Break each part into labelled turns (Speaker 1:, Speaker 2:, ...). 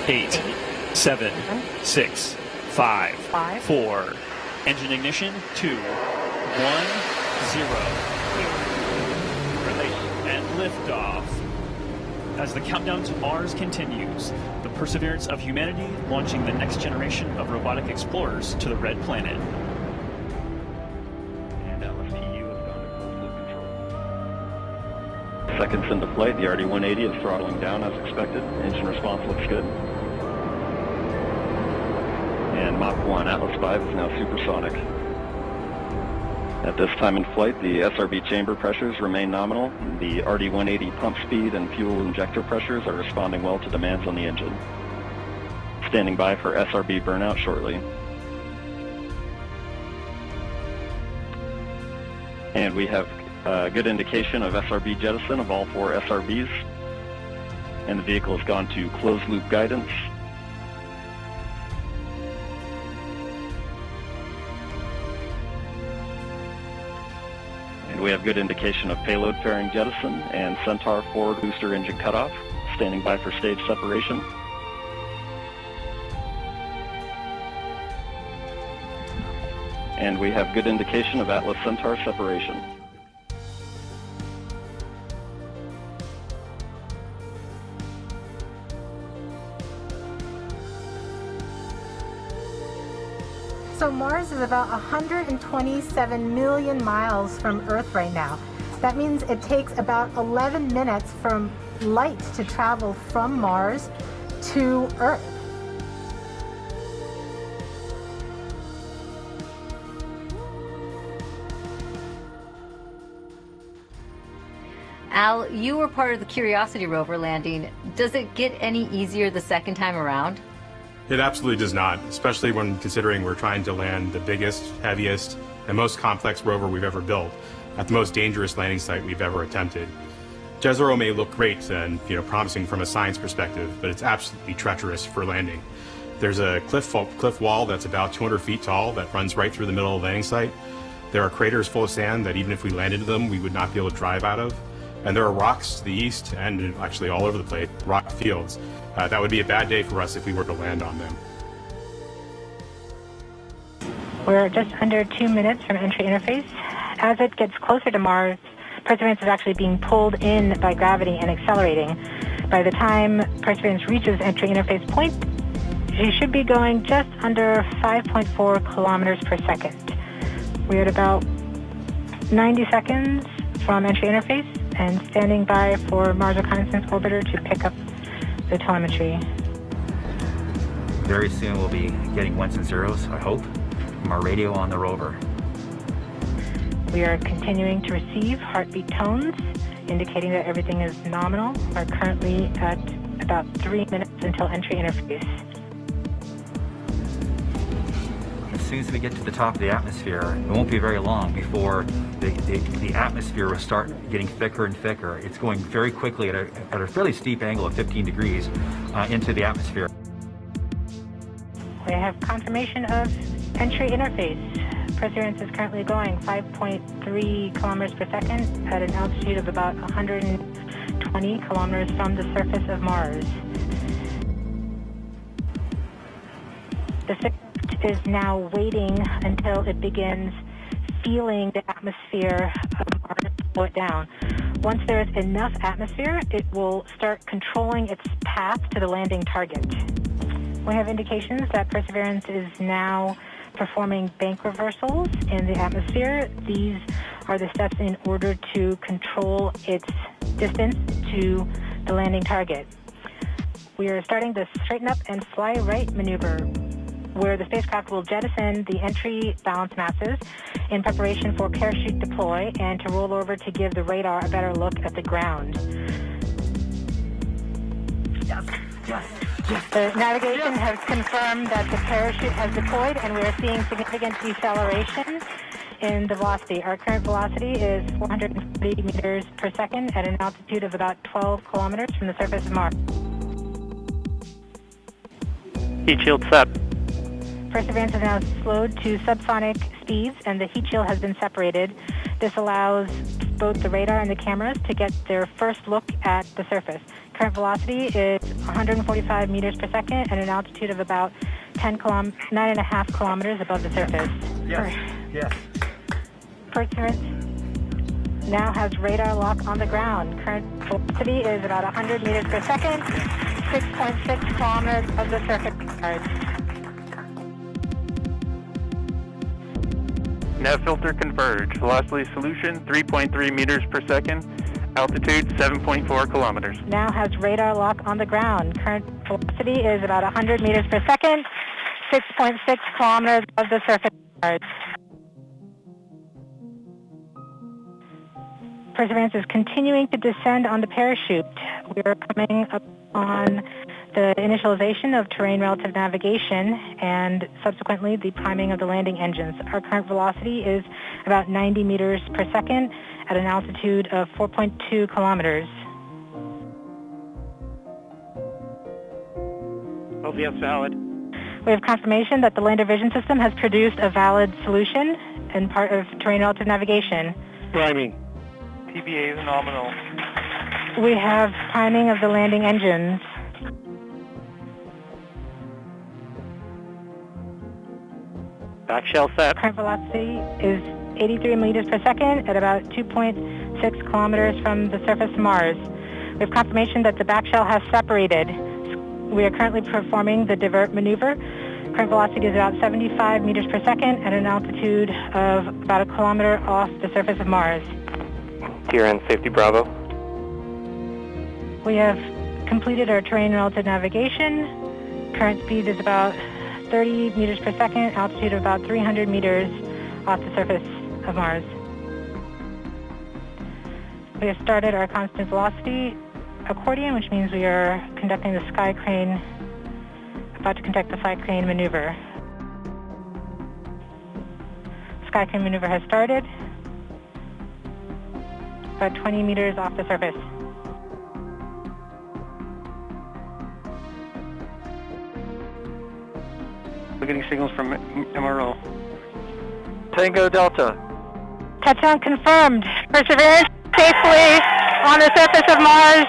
Speaker 1: 8, 7, 6, 5, 4. Engine ignition, 2, 1, 0. Relay and liftoff. As the countdown to Mars continues, the perseverance of humanity launching the next generation of robotic explorers to the Red Planet.
Speaker 2: And LSPU has gone to closed loop control. Seconds into flight, the RD-180 is throttling down as expected. Engine response looks good. And Mach 1 Atlas V is now supersonic. At this time in flight, the SRB chamber pressures remain nominal. The RD-180 pump speed and fuel injector pressures are responding well to demands on the engine. Standing by for SRB burnout shortly. And we have a good indication of SRB jettison of all 4 SRBs. And the vehicle has gone to closed loop guidance. We have good indication of payload fairing jettison and Centaur forward booster engine cutoff, standing by for stage separation. And we have good indication of Atlas Centaur separation.
Speaker 3: So Mars is about 127 million miles from Earth right now. That means it takes about 11 minutes from light to travel from Mars to Earth.
Speaker 4: Al, you were part of the Curiosity rover landing. Does it get any easier the second time around?
Speaker 5: It absolutely does not, especially when considering we're trying to land the biggest, heaviest, and most complex rover we've ever built at the most dangerous landing site we've ever attempted. Jezero may look great and promising from a science perspective, but it's absolutely treacherous for landing. There's a cliff wall that's about 200 feet tall that runs right through the middle of the landing site. There are craters full of sand that even if we landed in them, we would not be able to drive out of. And there are rocks to the east and actually all over the place, rock fields. That would be a bad day for us if we were to land on them.
Speaker 3: We're just under 2 minutes from entry interface. As it gets closer to Mars, Perseverance is actually being pulled in by gravity and accelerating. By the time Perseverance reaches entry interface point, she should be going just under 5.4 kilometers per second. We're at about 90 seconds from entry interface and standing by for Mars Reconnaissance Orbiter to pick up the telemetry.
Speaker 6: Very soon we'll be getting ones and zeros, I hope, from our radio on the rover.
Speaker 3: We are continuing to receive heartbeat tones, indicating that everything is nominal. We're currently at about 3 minutes until entry interface.
Speaker 6: As soon as we get to the top of the atmosphere, it won't be very long before the atmosphere will start getting thicker and thicker. It's going very quickly at a fairly steep angle of 15 degrees into the atmosphere.
Speaker 3: We have confirmation of entry interface. Perseverance is currently going 5.3 kilometers per second at an altitude of about 120 kilometers from the surface of Mars. The spacecraft is now waiting until it begins feeling the atmosphere of Mars slow it down. Once there is enough atmosphere, it will start controlling its path to the landing target. We have indications that Perseverance is now performing bank reversals in the atmosphere. These are the steps in order to control its distance to the landing target. We are starting the straighten up and fly right maneuver, where the spacecraft will jettison the entry balance masses in preparation for parachute deploy and to roll over to give the radar a better look at the ground. The navigation has confirmed that the parachute has deployed and we are seeing significant deceleration in the velocity. Our current velocity is 440 meters per second at an altitude of about 12 kilometers from the surface of Mars.
Speaker 7: Heat shield set.
Speaker 3: Perseverance is now slowed to subsonic speeds and the heat shield has been separated. This allows both the radar and the cameras to get their first look at the surface. Current velocity is 145 meters per second at an altitude of about 9.5 kilometers above the surface.
Speaker 6: Yes.
Speaker 3: Perseverance now has radar lock on the ground. Current velocity is about 100 meters per second, 6.6 kilometers above the surface.
Speaker 7: Nav filter converge. Velocity solution 3.3 meters per second. Altitude 7.4 kilometers.
Speaker 3: Now has radar lock on the ground. Current velocity is about 100 meters per second, 6.6 kilometers above the surface. Perseverance is continuing to descend on the parachute. We are coming up on the initialization of terrain relative navigation and subsequently the priming of the landing engines. Our current velocity is about 90 meters per second at an altitude of 4.2 kilometers.
Speaker 7: OBS valid.
Speaker 3: We have confirmation that the lander vision system has produced a valid solution and part of terrain relative navigation.
Speaker 7: Priming. TBA is nominal.
Speaker 3: We have priming of the landing engines.
Speaker 7: Back shell set.
Speaker 3: Current velocity is 83 meters per second at about 2.6 kilometers from the surface of Mars. We have confirmation that the back shell has separated. We are currently performing the divert maneuver. Current velocity is about 75 meters per second at an altitude of about a kilometer off the surface of Mars.
Speaker 7: TRN safety Bravo.
Speaker 3: We have completed our terrain relative navigation. Current speed is about 30 meters per second, altitude of about 300 meters off the surface of Mars. We have started our constant velocity accordion, which means we are conducting the sky crane, about to conduct the sky crane maneuver. Sky crane maneuver has started, about 20 meters off the surface.
Speaker 7: We're getting signals from MRO.
Speaker 2: Tango Delta.
Speaker 3: Touchdown confirmed. Perseverance safely on the surface of Mars,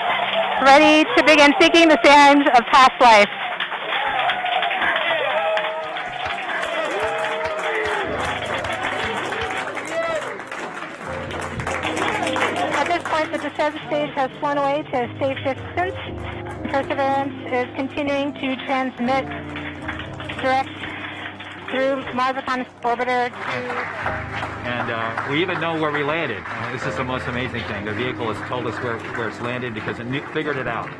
Speaker 3: ready to begin seeking the signs of past life. At this point, the descent stage has flown away to a safe distance. Perseverance is continuing to transmit direct through Mars Reconnaissance Orbiter
Speaker 6: And we even know where we landed. This is the most amazing thing. The vehicle has told us where it's landed because it figured it out.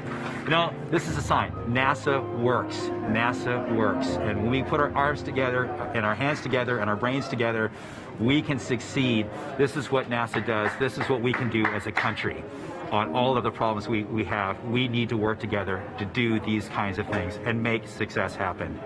Speaker 6: You know, this is a sign. NASA works. NASA works. And when we put our arms together and our hands together and our brains together, we can succeed. This is what NASA does. This is what we can do as a country. On all of the problems we have, we need to work together to do these kinds of things and make success happen.